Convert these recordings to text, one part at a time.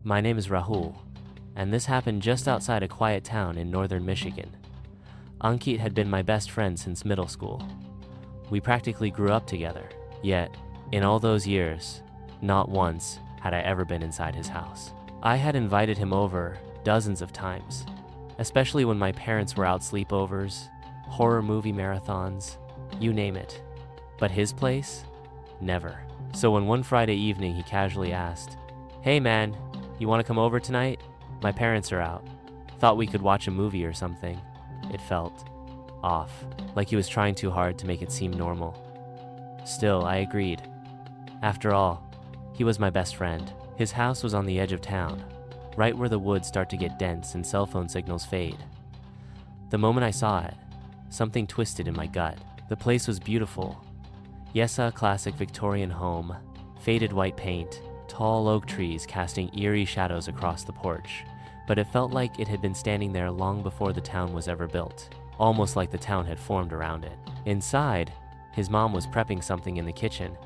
My name is Rahul, and this happened just outside a quiet town in northern Michigan. Ankit had been my best friend since middle school. We practically grew up together, yet, in all those years, not once had I ever been inside his house. I had invited him over dozens of times, especially when my parents were out sleepovers, horror movie marathons, you name it. But his place? Never. So when one Friday evening he casually asked, "Hey man, you want to come over tonight? My parents are out. Thought we could watch a movie or something." It felt off, like he was trying too hard to make it seem normal. Still, I agreed. After all, he was my best friend. His house was on the edge of town, right where the woods start to get dense and cell phone signals fade. The moment I saw it, something twisted in my gut. The place was beautiful. Yes, a classic Victorian home, faded white paint, tall oak trees casting eerie shadows across the porch. But it felt like it had been standing there long before the town was ever built, almost like the town had formed around it. Inside, his mom was prepping something in the kitchen,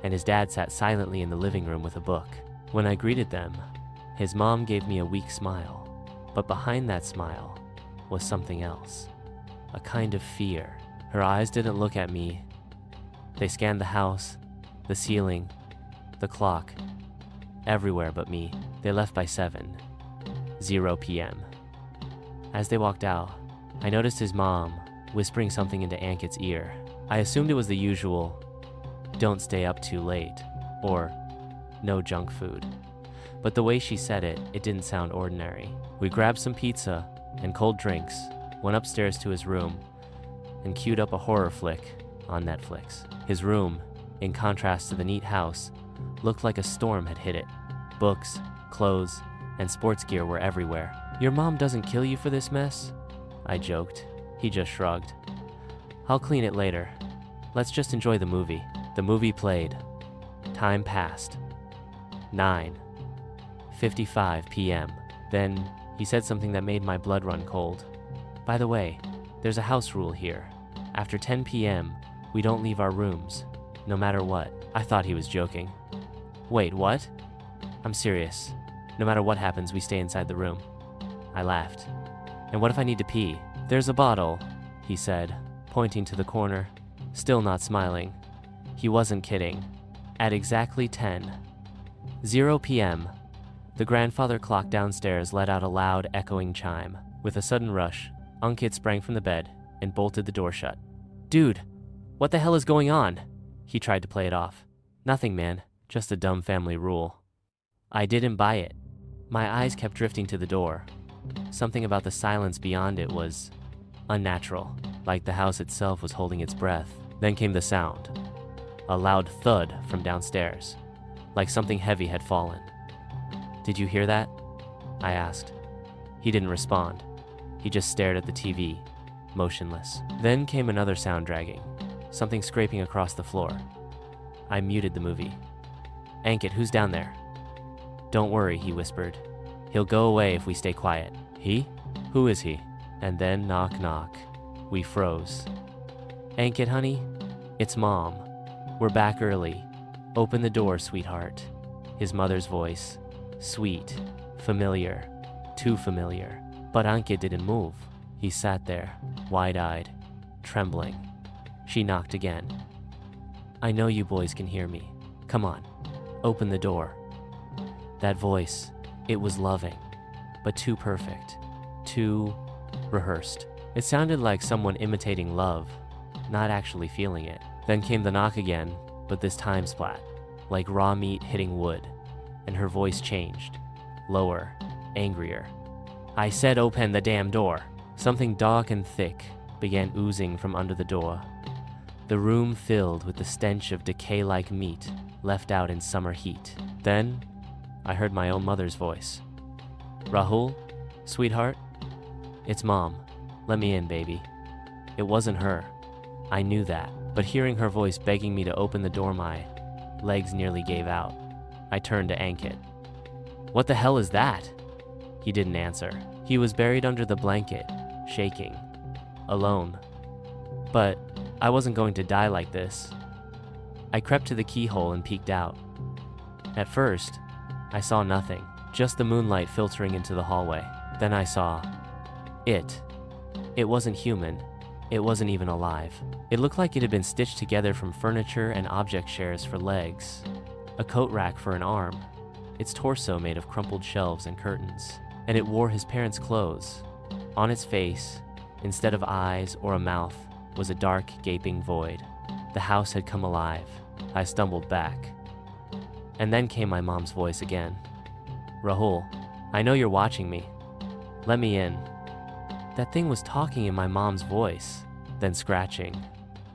and his dad sat silently in the living room with a book. When I greeted them, his mom gave me a weak smile, but behind that smile was something else, a kind of fear. Her eyes didn't look at me. They scanned the house, the ceiling, the clock, everywhere but me. They left by 7:00 p.m. As they walked out, I noticed his mom whispering something into Ankit's ear. I assumed it was the usual, "Don't stay up too late," or "No junk food." But the way she said it, it didn't sound ordinary. We grabbed some pizza and cold drinks, went upstairs to his room, and queued up a horror flick on Netflix. His room, in contrast to the neat house, looked like a storm had hit it. Books, clothes, and sports gear were everywhere. "Your mom doesn't kill you for this mess?" I joked. He just shrugged. "I'll clean it later. Let's just enjoy the movie." The movie played. Time passed. 9:55 p.m. Then he said something that made my blood run cold. "By the way, there's a house rule here. After 10 p.m., we don't leave our rooms, no matter what." I thought he was joking. "Wait, what?" "I'm serious. No matter what happens, we stay inside the room." I laughed. "And what if I need to pee?" "There's a bottle," he said, pointing to the corner, still not smiling. He wasn't kidding. At exactly 10:00 p.m., the grandfather clock downstairs let out a loud, echoing chime. With a sudden rush, Ankit sprang from the bed and bolted the door shut. "Dude, what the hell is going on?" He tried to play it off. "Nothing, man. Just a dumb family rule." I didn't buy it. My eyes kept drifting to the door. Something about the silence beyond it was unnatural, like the house itself was holding its breath. Then came the sound. A loud thud from downstairs, like something heavy had fallen. "Did you hear that?" I asked. He didn't respond. He just stared at the TV, motionless. Then came another sound dragging, something scraping across the floor. I muted the movie. "Ankit, who's down there?" "Don't worry," he whispered. "He'll go away if we stay quiet." "He? Who is he?" And then knock knock. We froze. "Ankit, honey, it's Mom. We're back early. Open the door, sweetheart." His mother's voice. Sweet. Familiar. Too familiar. But Ankit didn't move. He sat there, wide-eyed, trembling. She knocked again. "I know you boys can hear me. Come on. Open the door." That voice, it was loving, but too perfect, too rehearsed. It sounded like someone imitating love, not actually feeling it. Then came the knock again, but this time splat, like raw meat hitting wood, and her voice changed, lower, angrier. "I said open the damn door." Something dark and thick began oozing from under the door. The room filled with the stench of decay-like meat left out in summer heat. Then I heard my own mother's voice. "Rahul, sweetheart, it's Mom. Let me in, baby." It wasn't her. I knew that, but hearing her voice begging me to open the door, my legs nearly gave out. I turned to Ankit. "What the hell is that?" He didn't answer. He was buried under the blanket, shaking, alone. But I wasn't going to die like this. I crept to the keyhole and peeked out. At first, I saw nothing, just the moonlight filtering into the hallway. Then I saw it. It wasn't human. It wasn't even alive. It looked like it had been stitched together from furniture and object chairs for legs, a coat rack for an arm, its torso made of crumpled shelves and curtains, and it wore his parents' clothes. On its face, instead of eyes or a mouth, was a dark, gaping void. The house had come alive. I stumbled back. And then came my mom's voice again. "Rahul, I know you're watching me. Let me in." That thing was talking in my mom's voice, then scratching.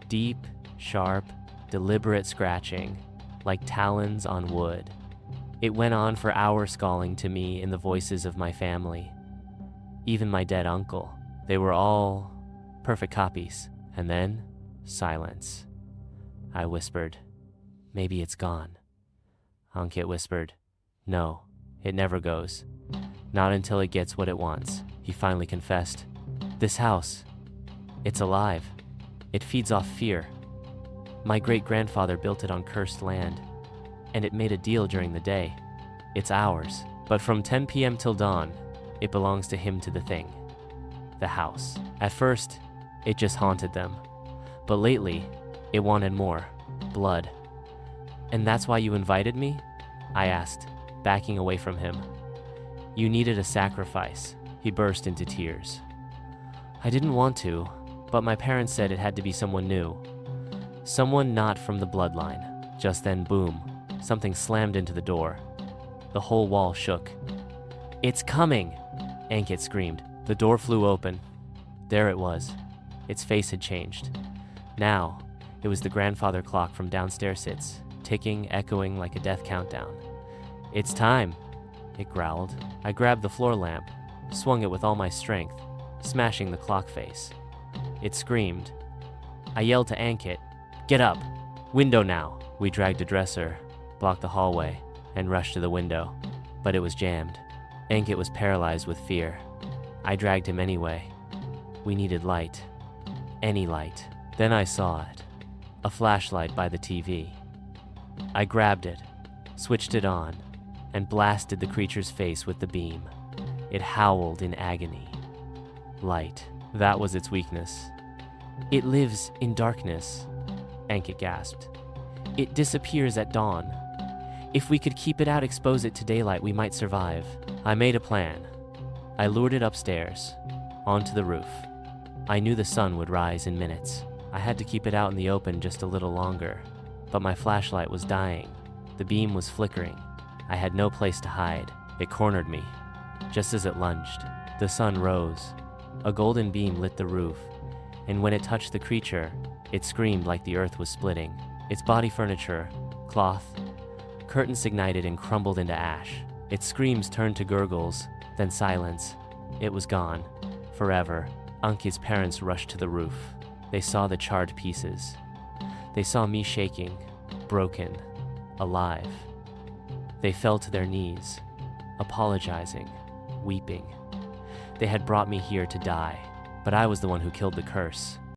Deep, sharp, deliberate scratching, like talons on wood. It went on for hours, calling to me in the voices of my family. Even my dead uncle. They were all perfect copies. And then, silence. I whispered, "Maybe it's gone." Ankit whispered, "No, it never goes. Not until it gets what it wants." He finally confessed, "This house, it's alive. It feeds off fear. My great-grandfather built it on cursed land, and it made a deal during the day. It's ours. But from 10 p.m. till dawn, it belongs to him, to the thing. The house." At first, it just haunted them. But lately, it wanted more. Blood. "And that's why you invited me?" I asked, backing away from him. "You needed a sacrifice." He burst into tears. "I didn't want to, but my parents said it had to be someone new. Someone not from the bloodline." Just then, boom, something slammed into the door. The whole wall shook. "It's coming!" Ankit screamed. The door flew open. There it was. Its face had changed. Now, it was the grandfather clock from downstairs, ticking, echoing like a death countdown. "It's time," it growled. I grabbed the floor lamp, swung it with all my strength, smashing the clock face. It screamed. I yelled to Ankit, "Get up! Window now!" We dragged a dresser, blocked the hallway, and rushed to the window, but it was jammed. Ankit was paralyzed with fear. I dragged him anyway. We needed light. Any light. Then I saw it. A flashlight by the TV. I grabbed it, switched it on, and blasted the creature's face with the beam. It howled in agony. Light. That was its weakness. "It lives in darkness," Ankit gasped. "It disappears at dawn. If we could keep it out, expose it to daylight, we might survive." I made a plan. I lured it upstairs, onto the roof. I knew the sun would rise in minutes. I had to keep it out in the open just a little longer, but my flashlight was dying. The beam was flickering. I had no place to hide. It cornered me. Just as it lunged, the sun rose. A golden beam lit the roof, and when it touched the creature, it screamed like the earth was splitting. Its body furniture, cloth, curtains ignited and crumbled into ash. Its screams turned to gurgles, then silence. It was gone. Forever. Ankit's parents rushed to the roof. They saw the charred pieces. They saw me shaking, broken, alive. They fell to their knees, apologizing, weeping. They had brought me here to die, but I was the one who killed the curse.